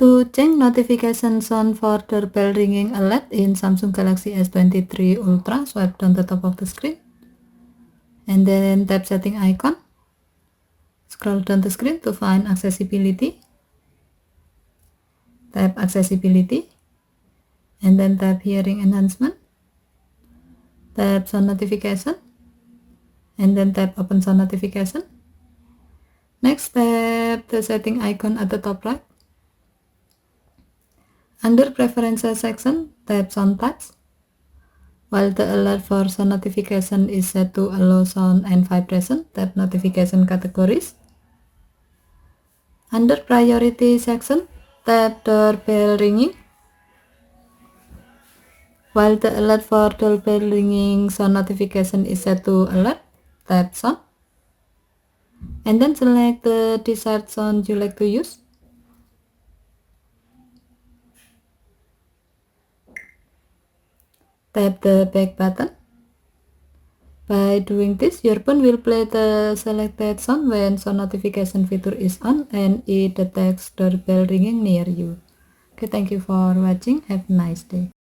To change notification sound for doorbell ringing alert in Samsung Galaxy S23 Ultra, swipe down the top of the screen and then tap setting icon. Scroll down the screen to find accessibility. Tap accessibility and then tap hearing enhancement. Tap sound notification and then tap open sound notification. Next, tap the setting icon at the top right. Under preferences section, tap sound types. While the alert for sound notification is set to allow sound and vibration, tap notification categories. Under priority section, tap doorbell ringing. While the alert for doorbell ringing sound notification is set to alert, tap sound. And then select the desired sound you like to use. Tap the back button. By doing this, your phone will play the selected sound when sound notification feature is on and it detects doorbell ringing near you. Okay, thank you for watching. Have a nice day.